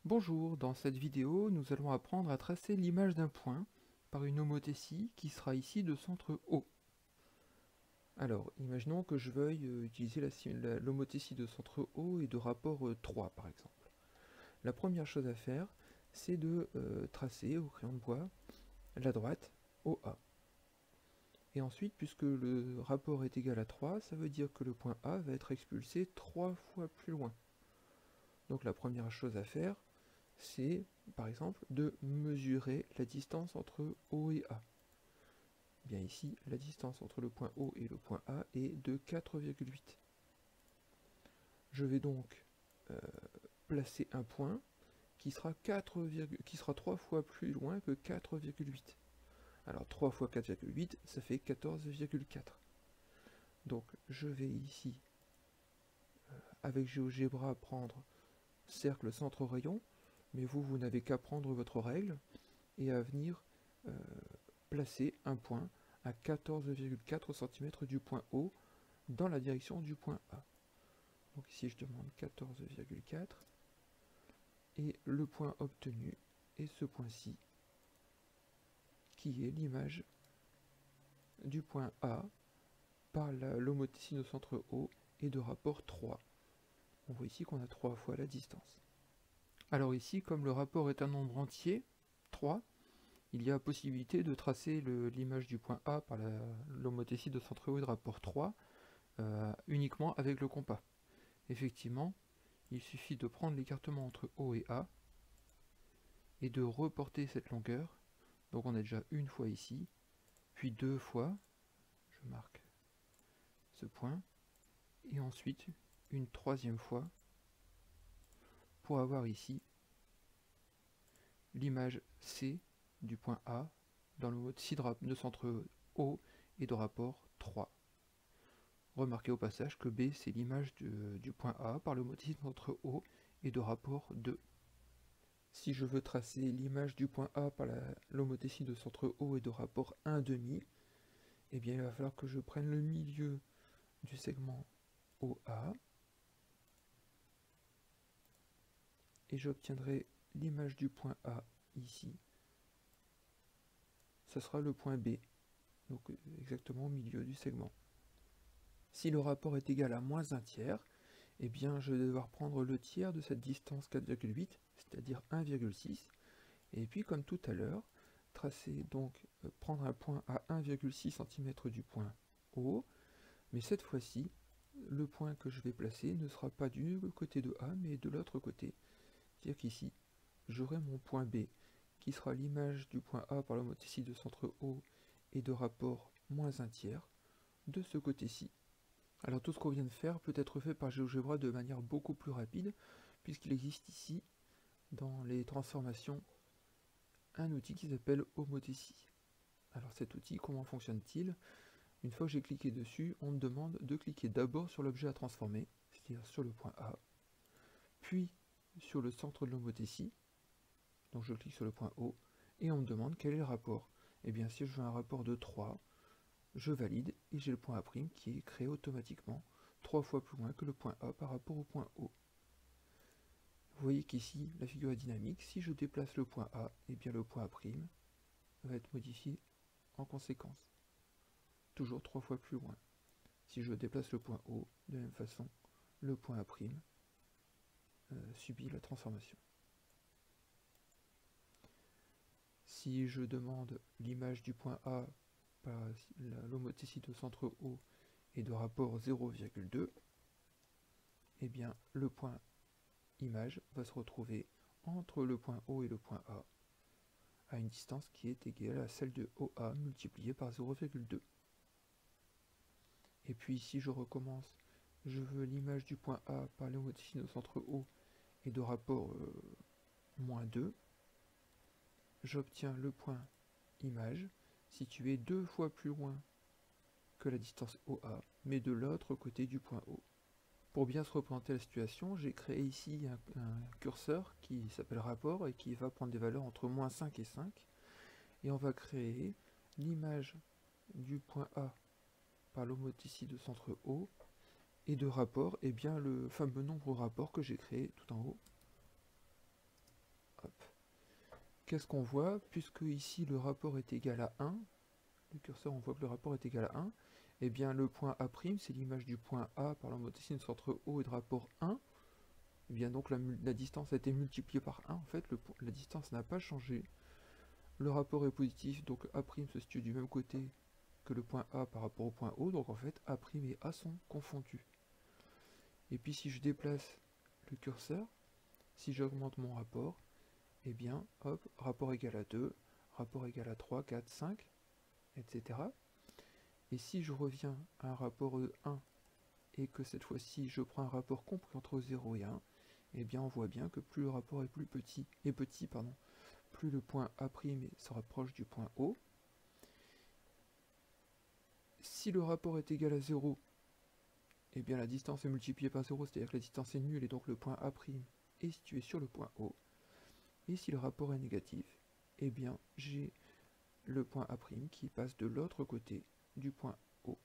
Bonjour, dans cette vidéo, nous allons apprendre à tracer l'image d'un point par une homothétie qui sera ici de centre O. Alors, imaginons que je veuille utiliser l'homothétie de centre O et de rapport 3 par exemple. La première chose à faire, c'est de tracer au crayon de bois la droite OA. Et ensuite, puisque le rapport est égal à 3, ça veut dire que le point A va être expulsé 3 fois plus loin. Donc la première chose à faire, c'est, par exemple, de mesurer la distance entre O et A. Bien ici, la distance entre le point O et le point A est de 4,8. Je vais donc placer un point qui sera 3 fois plus loin que 4,8. Alors 3 fois 4,8, ça fait 14,4. Donc je vais ici, avec GeoGebra, prendre cercle centre rayon, mais vous n'avez qu'à prendre votre règle et à venir placer un point à 14,4 cm du point O dans la direction du point A. Donc ici je demande 14,4 et le point obtenu est ce point-ci qui est l'image du point A par l'homothétie de centre O et de rapport 3. On voit ici qu'on a 3 fois la distance. Alors ici, comme le rapport est un nombre entier, 3, il y a possibilité de tracer l'image du point A par l'homothétie de centre O et de rapport 3 uniquement avec le compas. Effectivement, il suffit de prendre l'écartement entre O et A et de reporter cette longueur. Donc on a déjà une fois ici, puis deux fois, je marque ce point, et ensuite une troisième fois pour avoir ici l'image C du point A dans le mode de centre O et de rapport 3. Remarquez au passage que B c'est l'image du point A par le mode de centre O et de rapport 2. Si je veux tracer l'image du point A par l'homothétie de centre O et de rapport 1,5, eh bien il va falloir que je prenne le milieu du segment OA et j'obtiendrai l'image du point A ici. Ce sera le point B, donc exactement au milieu du segment. Si le rapport est égal à moins 1 tiers, eh bien je vais devoir prendre le tiers de cette distance 4,8, c'est-à-dire 1,6, et puis comme tout à l'heure, tracer donc prendre un point à 1,6 cm du point O, mais cette fois-ci, le point que je vais placer ne sera pas du côté de A, mais de l'autre côté. C'est-à-dire qu'ici, j'aurai mon point B, qui sera l'image du point A par l'homothétie de centre O et de rapport moins 1 tiers, de ce côté-ci. Alors tout ce qu'on vient de faire peut être fait par GeoGebra de manière beaucoup plus rapide, puisqu'il existe ici, dans les transformations, un outil qui s'appelle homothétie. Alors cet outil, comment fonctionne-t-il? Une fois que j'ai cliqué dessus, on me demande de cliquer d'abord sur l'objet à transformer, c'est-à-dire sur le point A, puis sur le centre de l'homothétie, donc je clique sur le point O, et on me demande quel est le rapport. Et bien si je veux un rapport de 3, je valide, et j'ai le point A' qui est créé automatiquement 3 fois plus loin que le point A par rapport au point O. Vous voyez qu'ici, la figure est dynamique. Si je déplace le point A, et bien le point A' va être modifié en conséquence. Toujours 3 fois plus loin. Si je déplace le point O, de la même façon, le point A' subit la transformation. Si je demande l'image du point A par l'homothétie de centre O et de rapport 0,2, eh bien le point image va se retrouver entre le point O et le point A à une distance qui est égale à celle de OA multipliée par 0,2. Et puis si je recommence, je veux l'image du point A par l'homothétie de centre O et de rapport moins 2, j'obtiens le point image situé 2 fois plus loin que la distance OA, mais de l'autre côté du point O. Pour bien se représenter la situation, j'ai créé ici un curseur qui s'appelle rapport et qui va prendre des valeurs entre moins 5 et 5, et on va créer l'image du point A par l'homothétie de centre O et de rapport, et bien le fameux nombre rapport que j'ai créé tout en haut. qu'est-ce qu'on voit? Puisque ici le rapport est égal à 1, le curseur on voit que le rapport est égal à 1, et bien le point A', c'est l'image du point A par la moitié sinus entre O et de rapport 1, et bien donc la distance a été multipliée par 1, en fait la distance n'a pas changé. Le rapport est positif, donc A' se situe du même côté que le point A par rapport au point O, donc en fait A' et A sont confondus. Et puis si je déplace le curseur, si j'augmente mon rapport, et bien hop, rapport égal à 2, rapport égal à 3, 4, 5, etc. Et si je reviens à un rapport de 1, et que cette fois-ci je prends un rapport compris entre 0 et 1, et bien on voit bien que plus le rapport est petit, plus le point A' se rapproche du point O. Si le rapport est égal à 0, et bien la distance est multipliée par 0, c'est-à-dire que la distance est nulle, et donc le point A' est situé sur le point O. Et si le rapport est négatif, et bien j'ai le point A' qui passe de l'autre côté du point O.